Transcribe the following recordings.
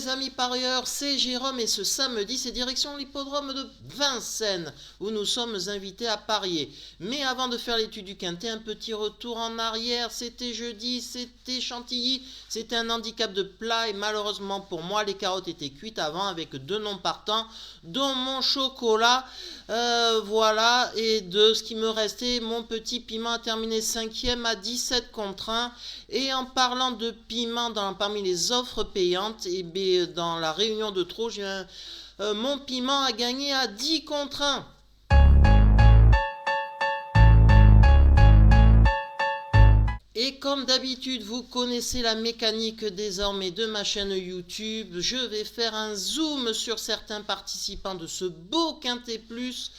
les amis parieurs, c'est Jérôme et ce samedi c'est direction l'hippodrome de Vincennes où nous sommes invités à parier. Mais avant de faire l'étude du quintet, un petit retour en arrière, c'était jeudi, c'était Chantilly, c'était un handicap de plat et malheureusement pour moi les carottes étaient cuites avant avec 2 noms partants dont mon chocolat. Voilà, et de ce qui me restait, mon petit piment a terminé 5e à 17 contre 1. Et en parlant de piment parmi les offres payantes, et dans la réunion de trop, mon piment a gagné à 10 contre 1. Et comme d'habitude, vous connaissez la mécanique désormais de ma chaîne YouTube. Je vais faire un zoom sur certains participants de ce beau Quintet Plus.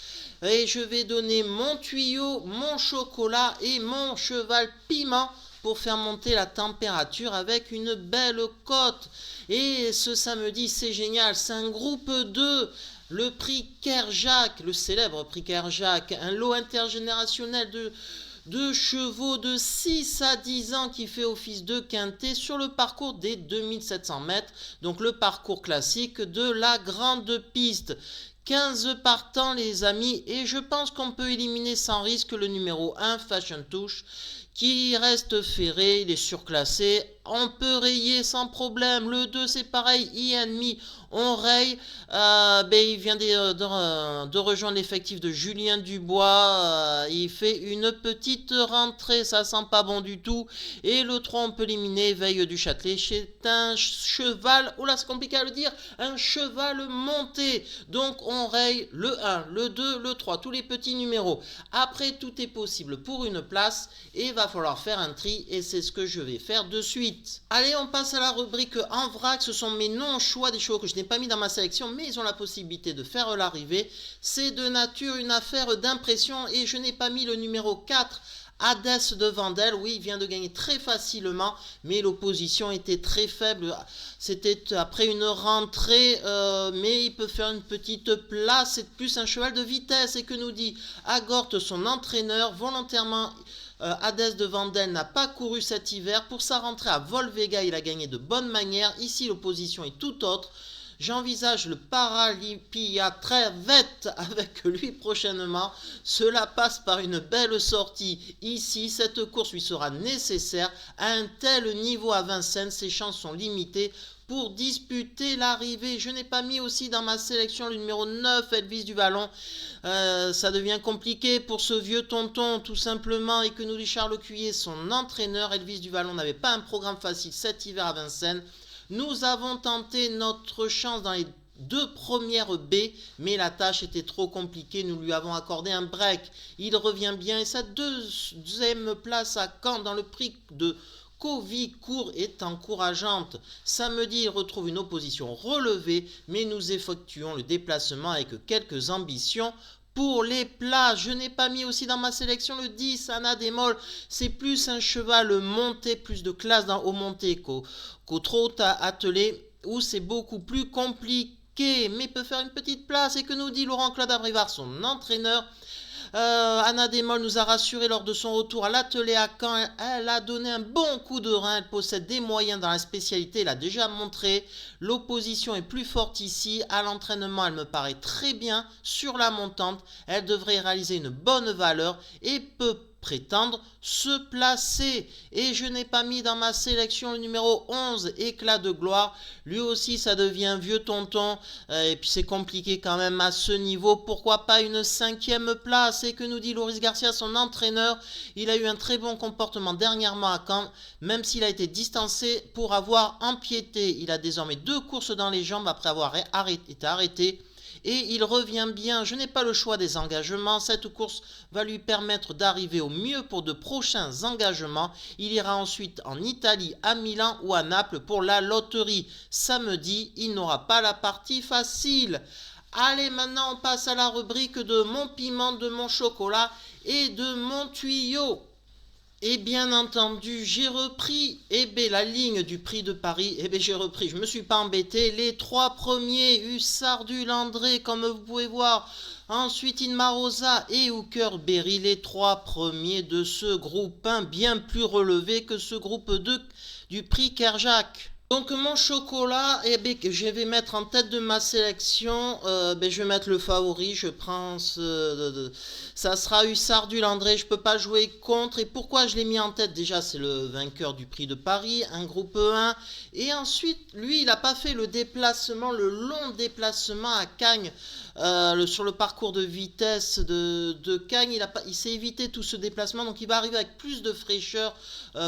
Et je vais donner mon tuyau, mon chocolat et mon cheval piment pour faire monter la température avec une belle cote. Et ce samedi, c'est génial, c'est un groupe 2. Le prix Kerjak, le célèbre prix Kerjak, un lot intergénérationnel de chevaux de 6 à 10 ans qui fait office de quintet sur le parcours des 2700 mètres, donc le parcours classique de la grande piste. 15 partants les amis, et je pense qu'on peut éliminer sans risque le numéro 1 Fashion Touch qui reste ferré, il est surclassé, on peut rayer sans problème. Le 2 c'est pareil, E&Me, on raye, il vient de rejoindre l'effectif de Julien Dubois, il fait une petite rentrée, ça sent pas bon du tout. Et le 3 on peut éliminer Veille du Châtelet, c'est un cheval, oh là c'est compliqué à le dire, un cheval monté, donc on raye le 1, le 2, le 3, tous les petits numéros. Après tout est possible pour une place et il va falloir faire un tri et c'est ce que je vais faire de suite. Allez, on passe à la rubrique en vrac. Ce sont mes non-choix des chevaux que je n'ai pas mis dans ma sélection, mais ils ont la possibilité de faire l'arrivée. C'est de nature une affaire d'impression et je n'ai pas mis le numéro 4. Hadès de Vandel, oui, il vient de gagner très facilement, mais l'opposition était très faible. C'était après une rentrée, mais il peut faire une petite place. C'est plus un cheval de vitesse. Et que nous dit Agorte, son entraîneur, volontairement. Hadès de Vandel n'a pas couru cet hiver. Pour sa rentrée à Volvega, il a gagné de bonne manière. Ici, l'opposition est tout autre. J'envisage le Paralympia Trevette avec lui prochainement. Cela passe par une belle sortie. Ici, cette course lui sera nécessaire. À un tel niveau à Vincennes, ses chances sont limitées pour disputer l'arrivée. Je n'ai pas mis aussi dans ma sélection le numéro 9, Elvis du Vallon. Ça devient compliqué pour ce vieux tonton, tout simplement. Et que nous dit Charles Cuillet, son entraîneur. Elvis du Vallon n'avait pas un programme facile cet hiver à Vincennes. Nous avons tenté notre chance dans les 2 premières B, mais la tâche était trop compliquée. Nous lui avons accordé un break. Il revient bien et sa 2e place à Caen dans le prix de Covicourt est encourageante. Samedi, il retrouve une opposition relevée, mais nous effectuons le déplacement avec quelques ambitions. Pour les plats, je n'ai pas mis aussi dans ma sélection le 10, Anna Démol. C'est plus un cheval monté, plus de classe au monté qu'au trot attelé, où c'est beaucoup plus compliqué, mais peut faire une petite place. Et que nous dit Laurent-Claude Abrivard, son entraîneur. Anna Démol nous a rassuré lors de son retour à l'atelier à Caen. Elle a donné un bon coup de rein. Elle possède des moyens dans la spécialité. Elle a déjà montré. L'opposition est plus forte ici. À l'entraînement, elle me paraît très bien. Sur la montante, elle devrait réaliser une bonne valeur et peut prétendre se placer. Et je n'ai pas mis dans ma sélection le numéro 11, Éclat de gloire. Lui aussi, ça devient vieux tonton. Et puis c'est compliqué quand même à ce niveau. Pourquoi pas une 5e place? Et que nous dit Loris Garcia, son entraîneur? Il a eu un très bon comportement dernièrement à Caen, même s'il a été distancé pour avoir empiété. Il a désormais 2 courses dans les jambes après avoir été arrêté. Et il revient bien. Je n'ai pas le choix des engagements. Cette course va lui permettre d'arriver au mieux pour de prochains engagements. Il ira ensuite en Italie, à Milan ou à Naples pour la loterie. Samedi, il n'aura pas la partie facile. Allez, maintenant on passe à la rubrique de mon piment, de mon chocolat et de mon tuyau. Et bien entendu, j'ai repris la ligne du prix de Paris. J'ai repris, je ne me suis pas embêté. Les 3 premiers, Hussard du Landré, comme vous pouvez voir. Ensuite, Inmarosa et Hooker Berry, les 3 premiers de ce groupe 1, bien plus relevé que ce groupe 2 du prix Kerjak. Donc mon chocolat, eh ben, que je vais mettre en tête de ma sélection, je vais mettre le favori, je prends ça sera Hussard du Landré, je peux pas jouer contre. Et pourquoi je l'ai mis en tête? Déjà c'est le vainqueur du prix de Paris, un groupe 1. Et ensuite, lui il n'a pas fait le déplacement, le long déplacement à Cagnes. Sur le parcours de vitesse de Cagnes, il s'est évité tout ce déplacement, donc il va arriver avec plus de fraîcheur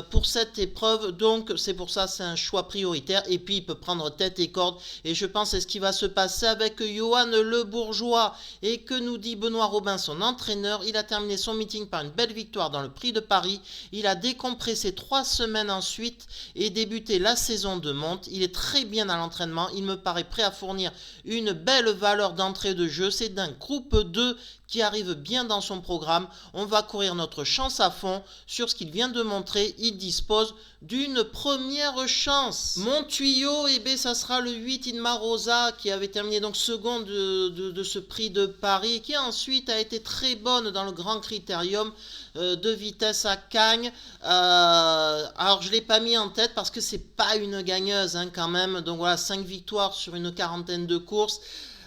pour cette épreuve, donc c'est pour ça c'est un choix prioritaire. Et puis il peut prendre tête et corde, et je pense c'est ce qui va se passer avec Johan Le Bourgeois. Et que nous dit Benoît Robin, son entraîneur? Il a terminé son meeting par une belle victoire dans le prix de Paris, il a décompressé 3 semaines ensuite et débuté la saison de monte. Il est très bien à l'entraînement, il me paraît prêt à fournir une belle valeur d'entrée de jeu. C'est d'un groupe 2 qui arrive bien dans son programme. On va courir notre chance à fond sur ce qu'il vient de montrer. Il dispose d'une première chance. Mon tuyau, ça sera le 8 Inma Rosa qui avait terminé donc second de ce prix de Paris, qui ensuite a été très bonne dans le Grand Critérium de vitesse à Cagnes. Alors je ne l'ai pas mis en tête parce que c'est pas une gagneuse quand même. Donc voilà, 5 victoires sur une quarantaine de courses.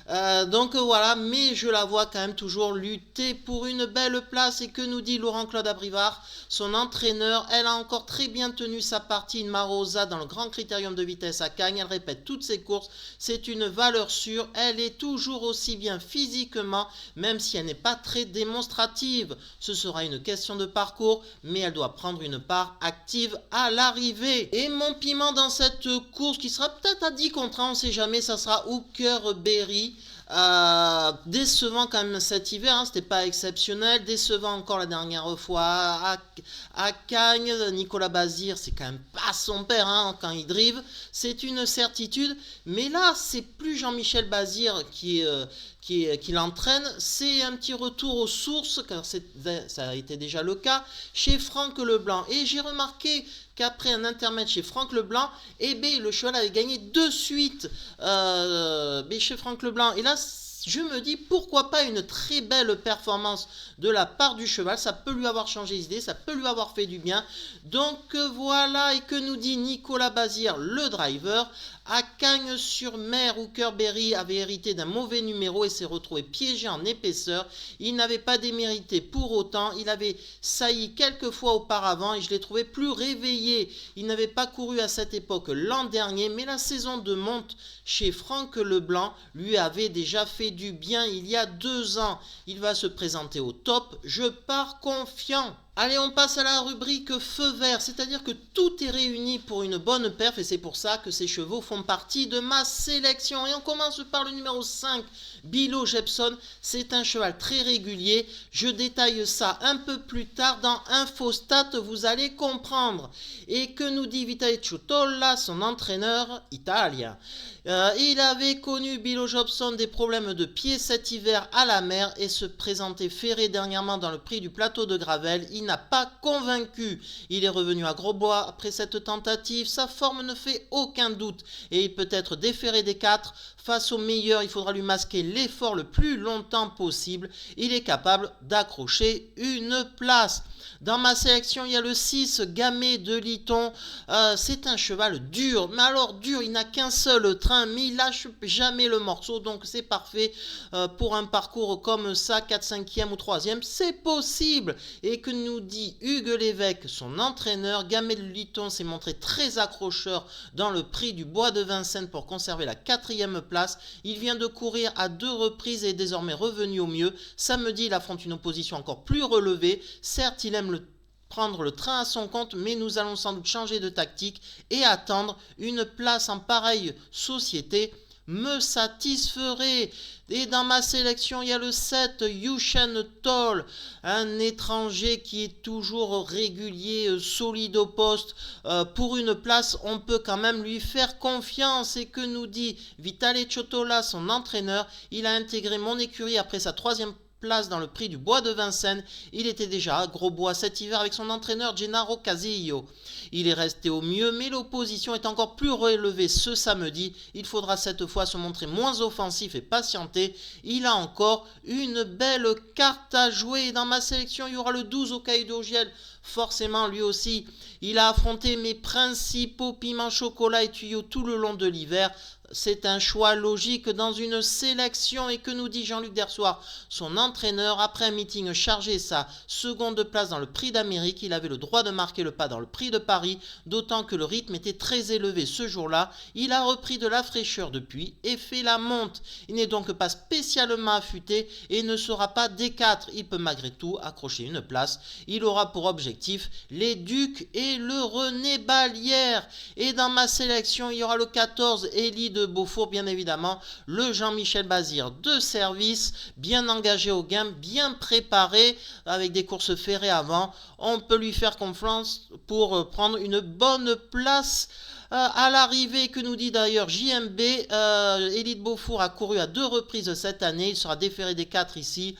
Donc voilà, mais je la vois quand même toujours lutter pour une belle place. Et que nous dit Laurent-Claude Abrivard, son entraîneur? Elle a encore très bien tenu sa partie Inma Rosa dans le Grand Critérium de vitesse à Cagnes. Elle répète toutes ses courses, c'est une valeur sûre. Elle est toujours aussi bien physiquement, même si elle n'est pas très démonstrative. Ce sera une question de parcours, mais elle doit prendre une part active à l'arrivée. Et mon piment dans cette course, qui sera peut-être à 10 contre 1, on ne sait jamais, ça sera Hooker Berry. Décevant quand même cet hiver, hein, c'était pas exceptionnel. Décevant encore la dernière fois à Cagnes. Nicolas Bazir, c'est quand même pas son père hein, quand il drive, c'est une certitude. Mais là, c'est plus Jean-Michel Bazir qui l'entraîne, c'est un petit retour aux sources, car ça a été déjà le cas chez Franck Leblanc. Et j'ai remarqué qu'après un intermède chez Franck Leblanc, le cheval avait gagné de suite chez Franck Leblanc. Et là, je me dis pourquoi pas une très belle performance de la part du cheval. Ça peut lui avoir changé les idées, ça peut lui avoir fait du bien. Donc voilà, et que nous dit Nicolas Bazir, le driver? À Cagnes-sur-Mer, Hooker Berry avait hérité d'un mauvais numéro et s'est retrouvé piégé en épaisseur. Il n'avait pas démérité pour autant. Il avait sailli quelques fois auparavant et je l'ai trouvé plus réveillé. Il n'avait pas couru à cette époque l'an dernier, mais la saison de monte chez Franck Leblanc lui avait déjà fait du bien il y a 2 ans. Il va se présenter au top. Je pars confiant. Allez, on passe à la rubrique feu vert, c'est-à-dire que tout est réuni pour une bonne perf et c'est pour ça que ces chevaux font partie de ma sélection. Et on commence par le numéro 5, Bilo Jepson. C'est un cheval très régulier. Je détaille ça un peu plus tard dans Infostat, vous allez comprendre. Et que nous dit Vitaly Ciutola, son entraîneur italien? Il avait connu Bilo Jepson des problèmes de pied cet hiver à la mer et se présentait ferré dernièrement dans le prix du plateau de Gravel. Il n'a pas convaincu. Il est revenu à Grosbois après cette tentative. Sa forme ne fait aucun doute et il peut être déféré des 4. Face au meilleur, il faudra lui masquer l'effort le plus longtemps possible. Il est capable d'accrocher une place. Dans ma sélection, il y a le 6, Gamay de Liton. C'est un cheval dur, mais alors dur, il n'a qu'un seul train, mais il lâche jamais le morceau, donc c'est parfait pour un parcours comme ça, 4, 5e ou 3e, c'est possible. Et que nous dit Hugues Lévesque, son entraîneur? Gamay de Liton s'est montré très accrocheur dans le prix du Bois de Vincennes pour conserver la 4e place. Il vient de courir à 2 reprises et est désormais revenu au mieux. Samedi, il affronte une opposition encore plus relevée. Certes, il aime prendre le train à son compte, mais nous allons sans doute changer de tactique et attendre. Une place en pareille société me satisferait. Et dans ma sélection, il y a le 7, Yushen Toll, un étranger qui est toujours régulier, solide au poste. Pour une place, on peut quand même lui faire confiance. Et que nous dit Vitaly Ciutola, son entraîneur? Il a intégré mon écurie après sa 3e place dans le prix du Bois de Vincennes. Il était déjà à Grosbois cet hiver avec son entraîneur Gennaro Casillo. Il est resté au mieux, mais l'opposition est encore plus relevée ce samedi. Il faudra cette fois se montrer moins offensif et patienter. Il a encore une belle carte à jouer. Dans ma sélection, il y aura le 12 Hokkaido Giel. Forcément, lui aussi, il a affronté mes principaux piments chocolat et tuyaux tout le long de l'hiver. C'est un choix logique dans une sélection. Et que nous dit Jean-Luc Dersoir, son entraîneur, après un meeting chargé sa seconde place dans le prix d'Amérique? Il avait le droit de marquer le pas dans le prix de Paris, d'autant que le rythme était très élevé ce jour-là. Il a repris de la fraîcheur depuis et fait la monte. Il n'est donc pas spécialement affûté et ne sera pas D4. Il peut malgré tout accrocher une place. Il aura pour objectif les Ducs et le René Ballière. Et dans ma sélection, il y aura le 14 Élie de Beaufour, bien évidemment, le Jean-Michel Bazir de service, bien engagé au gain, bien préparé, avec des courses ferrées avant. On peut lui faire confiance pour prendre une bonne place à l'arrivée. Que nous dit d'ailleurs JMB, Élie de Beaufour a couru à 2 reprises cette année, il sera déféré des 4 ici.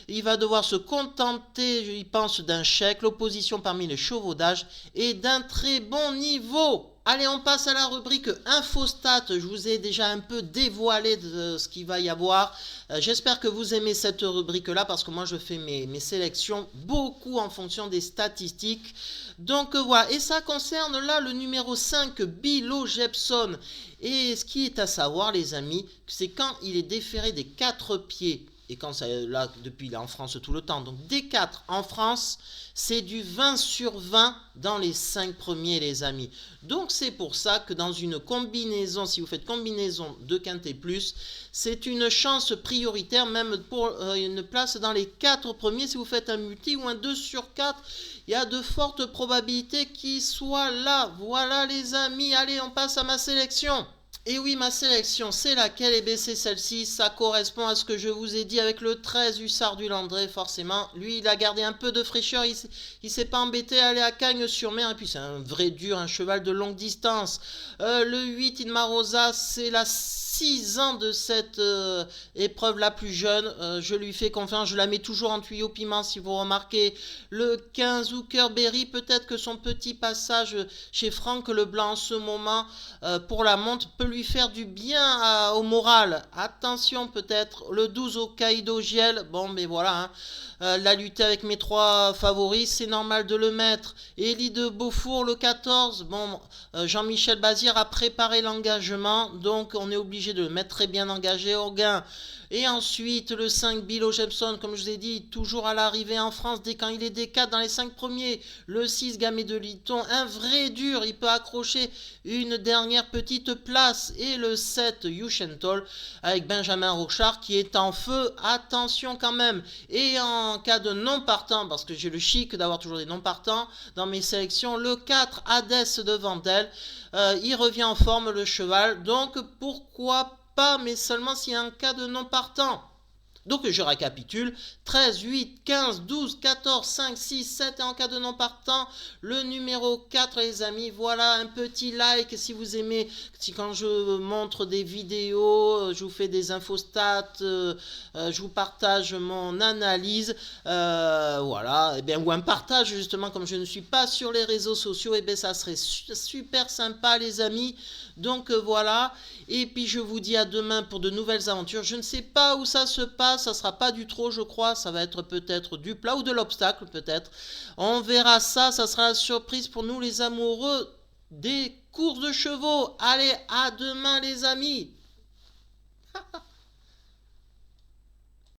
Il va devoir se contenter, il pense, d'un chèque, l'opposition parmi les chevaux d'âge et d'un très bon niveau. Allez, on passe à la rubrique Infostat. Je vous ai déjà un peu dévoilé de ce qu'il va y avoir. J'espère que vous aimez cette rubrique-là parce que moi, je fais mes sélections beaucoup en fonction des statistiques. Donc voilà, et ça concerne là le numéro 5, Bilo Jepson. Et ce qui est à savoir, les amis, c'est quand il est déféré des 4 pieds. Et quand ça, là, depuis, il est en France tout le temps. Donc, D4 en France, c'est du 20 sur 20 dans les 5 premiers, les amis. Donc, c'est pour ça que dans une combinaison, si vous faites combinaison de quintet plus, c'est une chance prioritaire, même pour une place dans les 4 premiers. Si vous faites un multi ou un 2 sur 4, il y a de fortes probabilités qu'il soit là. Voilà, les amis. Allez, on passe à ma sélection. Et oui, ma sélection, c'est laquelle? Eh bien, c'est celle-ci. Ça correspond à ce que je vous ai dit avec le 13 Hussard du Landré, forcément. Lui, il a gardé un peu de fraîcheur. Il s'est pas embêté à aller à Cagnes-sur-Mer. Et puis, c'est un vrai dur, un cheval de longue distance. Le 8 Inmarosa, c'est la 6 ans de cette épreuve la plus jeune. Je lui fais confiance. Je la mets toujours en tuyau piment, si vous remarquez. Le 15 Hookerberry, peut-être que son petit passage chez Franck Leblanc en ce moment pour la monte peut lui faire du bien au moral. Attention, peut-être le 12 Hokkaido Giel. Bon, mais voilà, hein. La lutte avec mes 3 favoris, c'est normal de le mettre. Élie de Beaufour, le 14. Bon, Jean-Michel Bazir a préparé l'engagement, donc on est obligé de le mettre très bien engagé au gain. Et ensuite, le 5 Bilo Jepson, comme je vous ai dit, toujours à l'arrivée en France, dès quand il est des 4 dans les 5 premiers. Le 6 Gamay de Liton, un vrai dur, il peut accrocher une dernière petite place. Et le 7 Yushentol avec Benjamin Rochard qui est en feu. Attention quand même. Et en cas de non partant, parce que j'ai le chic d'avoir toujours des non partants dans mes sélections, le 4 Hadès de Vandel, il revient en forme le cheval. Donc pourquoi pas, mais seulement s'il y a un cas de non partant. Donc je récapitule, 13, 8, 15, 12, 14, 5, 6, 7 et en cas de non partant, le numéro 4 les amis. Voilà, un petit like si vous aimez, quand je montre des vidéos, je vous fais des infostats, je vous partage mon analyse, voilà, et bien, ou un partage justement, comme je ne suis pas sur les réseaux sociaux, et bien ça serait super sympa les amis. Donc voilà, et puis je vous dis à demain pour de nouvelles aventures. Je ne sais pas où ça se passe, ça sera pas du trot je crois, ça va être peut-être du plat ou de l'obstacle peut-être. On verra ça, ça sera la surprise pour nous les amoureux des courses de chevaux. Allez, à demain les amis.